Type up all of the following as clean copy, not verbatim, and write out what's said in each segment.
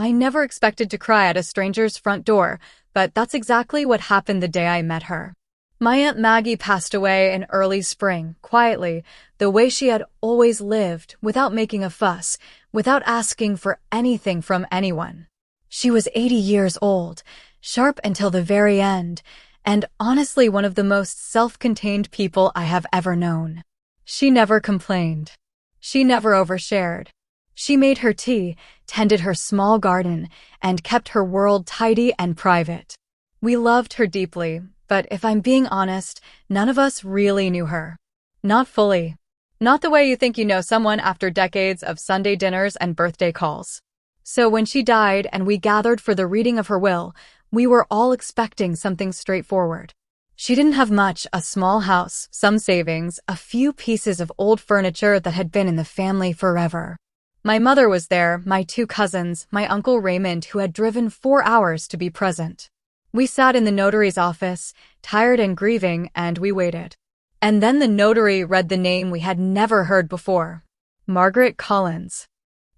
I never expected to cry at a stranger's front door, but that's exactly what happened the day I met her. My Aunt Maggie passed away in early spring, quietly, the way she had always lived, without making a fuss, without asking for anything from anyone. She was 80 years old, sharp until the very end, and honestly one of the most self-contained people I have ever known. She never complained. She never overshared. She made her tea, tended her small garden, and kept her world tidy and private. We loved her deeply, but if I'm being honest, none of us really knew her. Not fully. Not the way you think you know someone after decades of Sunday dinners and birthday calls. So when she died and we gathered for the reading of her will, we were all expecting something straightforward. She didn't have much, a small house, some savings, a few pieces of old furniture that had been in the family forever. My mother was there, my 2 cousins, my Uncle Raymond, who had driven 4 hours to be present. We sat in the notary's office, tired and grieving, and we waited. And then the notary read the name we had never heard before. Margaret Collins.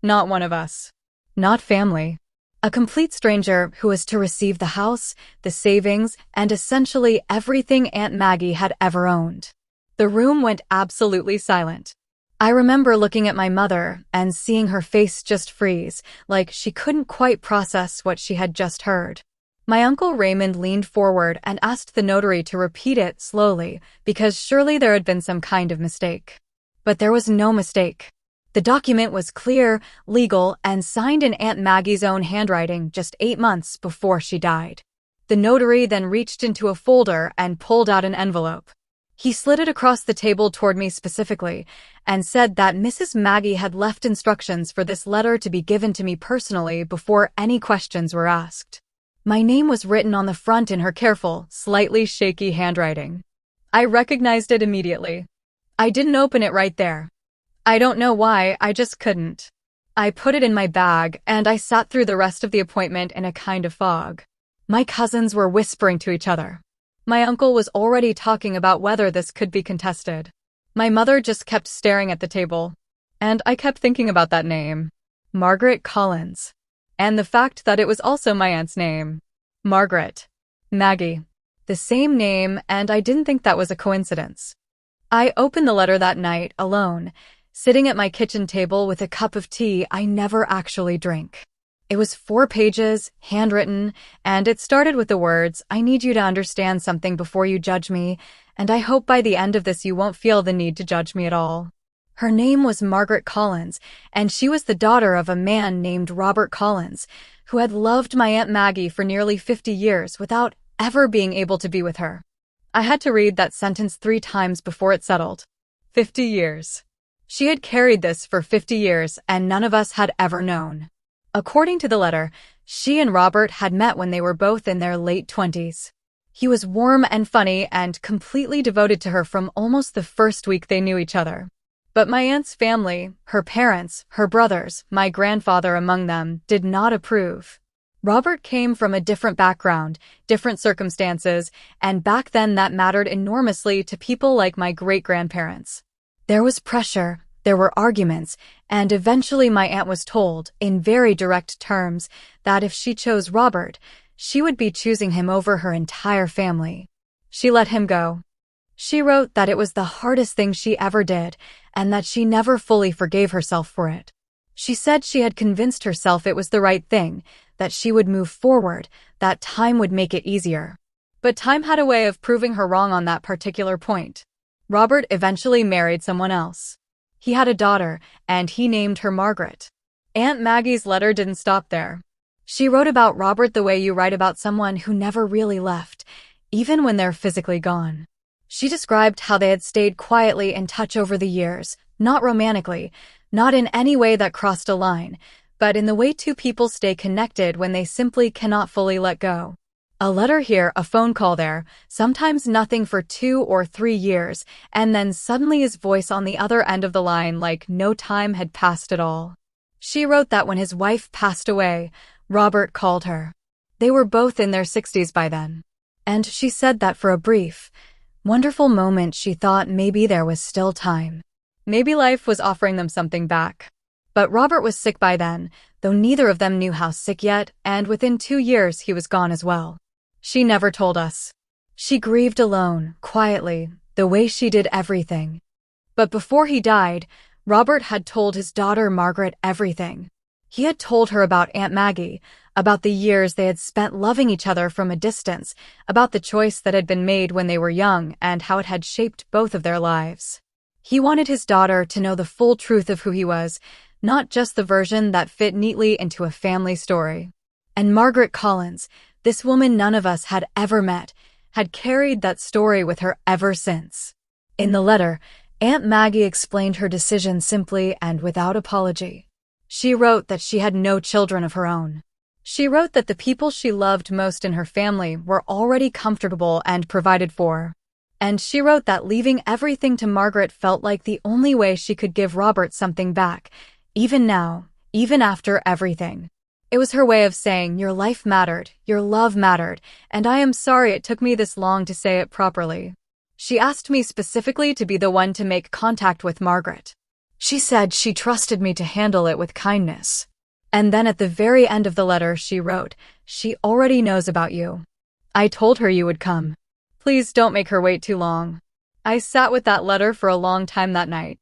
Not one of us. Not family. A complete stranger who was to receive the house, the savings, and essentially everything Aunt Maggie had ever owned. The room went absolutely silent. I remember looking at my mother and seeing her face just freeze, like she couldn't quite process what she had just heard. My Uncle Raymond leaned forward and asked the notary to repeat it slowly, because surely there had been some kind of mistake. But there was no mistake. The document was clear, legal, and signed in Aunt Maggie's own handwriting just 8 months before she died. The notary then reached into a folder and pulled out an envelope. He slid it across the table toward me specifically and said that Mrs. Maggie had left instructions for this letter to be given to me personally before any questions were asked. My name was written on the front in her careful, slightly shaky handwriting. I recognized it immediately. I didn't open it right there. I don't know why, I just couldn't. I put it in my bag, and I sat through the rest of the appointment in a kind of fog. My cousins were whispering to each other. My uncle was already talking about whether this could be contested. My mother just kept staring at the table. And I kept thinking about that name. Margaret Collins. And the fact that it was also my aunt's name. Margaret. Maggie. The same name, and I didn't think that was a coincidence. I opened the letter that night, alone, sitting at my kitchen table with a cup of tea I never actually drink. It was 4 pages, handwritten, and it started with the words, "I need you to understand something before you judge me, and I hope by the end of this you won't feel the need to judge me at all." Her name was Margaret Collins, and she was the daughter of a man named Robert Collins, who had loved my Aunt Maggie for nearly 50 years without ever being able to be with her. I had to read that sentence 3 times before it settled. 50 years. She had carried this for 50 years, and none of us had ever known. According to the letter, she and Robert had met when they were both in their late 20s. He was warm and funny and completely devoted to her from almost the first week they knew each other. But my aunt's family, her parents, her brothers, my grandfather among them, did not approve. Robert came from a different background, different circumstances, and back then that mattered enormously to people like my great-grandparents. There was pressure, there were arguments, and eventually my aunt was told, in very direct terms, that if she chose Robert, she would be choosing him over her entire family. She let him go. She wrote that it was the hardest thing she ever did, and that she never fully forgave herself for it. She said she had convinced herself it was the right thing, that she would move forward, that time would make it easier. But time had a way of proving her wrong on that particular point. Robert eventually married someone else. He had a daughter, and he named her Margaret. Aunt Maggie's letter didn't stop there. She wrote about Robert the way you write about someone who never really left, even when they're physically gone. She described how they had stayed quietly in touch over the years, not romantically, not in any way that crossed a line, but in the way 2 people stay connected when they simply cannot fully let go. A letter here, a phone call there, sometimes nothing for 2 or 3 years, and then suddenly his voice on the other end of the line like no time had passed at all. She wrote that when his wife passed away, Robert called her. They were both in their 60s by then. And she said that for a brief, wonderful moment she thought maybe there was still time. Maybe life was offering them something back. But Robert was sick by then, though neither of them knew how sick yet, and within 2 years he was gone as well. She never told us. She grieved alone, quietly, the way she did everything. But before he died, Robert had told his daughter Margaret everything. He had told her about Aunt Maggie, about the years they had spent loving each other from a distance, about the choice that had been made when they were young and how it had shaped both of their lives. He wanted his daughter to know the full truth of who he was, not just the version that fit neatly into a family story. And Margaret Collins, this woman none of us had ever met, had carried that story with her ever since. In the letter, Aunt Maggie explained her decision simply and without apology. She wrote that she had no children of her own. She wrote that the people she loved most in her family were already comfortable and provided for. And she wrote that leaving everything to Margaret felt like the only way she could give Robert something back, even now, even after everything. It was her way of saying, your life mattered, your love mattered, and I am sorry it took me this long to say it properly. She asked me specifically to be the one to make contact with Margaret. She said she trusted me to handle it with kindness. And then at the very end of the letter she wrote, she already knows about you. I told her you would come. Please don't make her wait too long. I sat with that letter for a long time that night.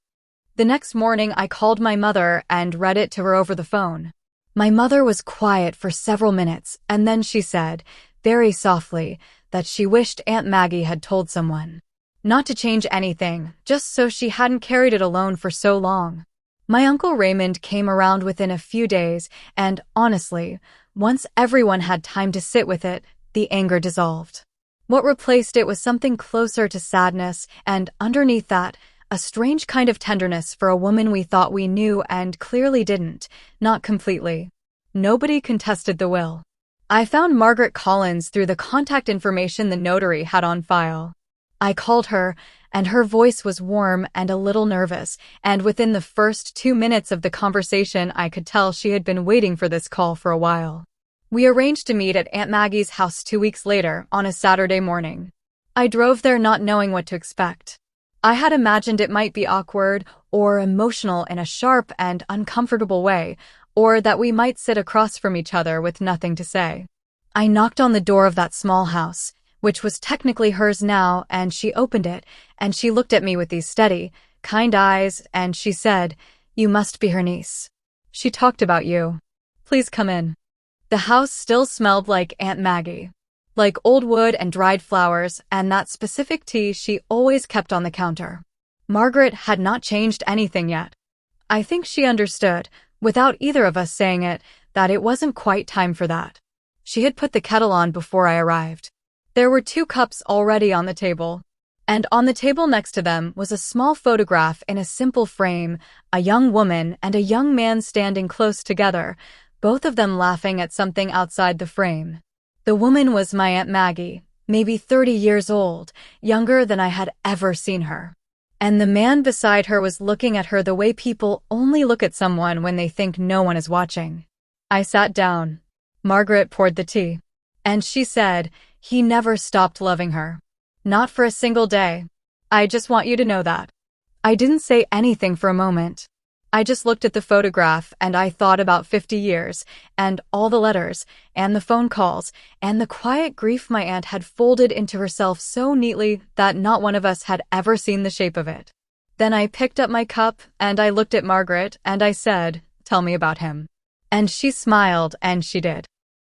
The next morning I called my mother and read it to her over the phone. My mother was quiet for several minutes, and then she said, very softly, that she wished Aunt Maggie had told someone. Not to change anything, just so she hadn't carried it alone for so long. My Uncle Raymond came around within a few days, and honestly, once everyone had time to sit with it, the anger dissolved. What replaced it was something closer to sadness, and underneath that, a strange kind of tenderness for a woman we thought we knew and clearly didn't, not completely. Nobody contested the will. I found Margaret Collins through the contact information the notary had on file. I called her, and her voice was warm and a little nervous, and within the first 2 minutes of the conversation I could tell she had been waiting for this call for a while. We arranged to meet at Aunt Maggie's house 2 weeks later, on a Saturday morning. I drove there not knowing what to expect. I had imagined it might be awkward or emotional in a sharp and uncomfortable way, or that we might sit across from each other with nothing to say. I knocked on the door of that small house, which was technically hers now, and she opened it, and she looked at me with these steady, kind eyes, and she said, "You must be her niece. She talked about you. Please come in." The house still smelled like Aunt Maggie, like old wood and dried flowers, and that specific tea she always kept on the counter. Margaret had not changed anything yet. I think she understood, without either of us saying it, that it wasn't quite time for that. She had put the kettle on before I arrived. There were 2 cups already on the table, and on the table next to them was a small photograph in a simple frame, a young woman and a young man standing close together, both of them laughing at something outside the frame. The woman was my Aunt Maggie, maybe 30 years old, younger than I had ever seen her. And the man beside her was looking at her the way people only look at someone when they think no one is watching. I sat down. Margaret poured the tea. And she said, "He never stopped loving her. Not for a single day. I just want you to know that." I didn't say anything for a moment. I just looked at the photograph and I thought about 50 years, and all the letters, and the phone calls, and the quiet grief my aunt had folded into herself so neatly that not one of us had ever seen the shape of it. Then I picked up my cup and I looked at Margaret and I said, "Tell me about him." And she smiled, and she did.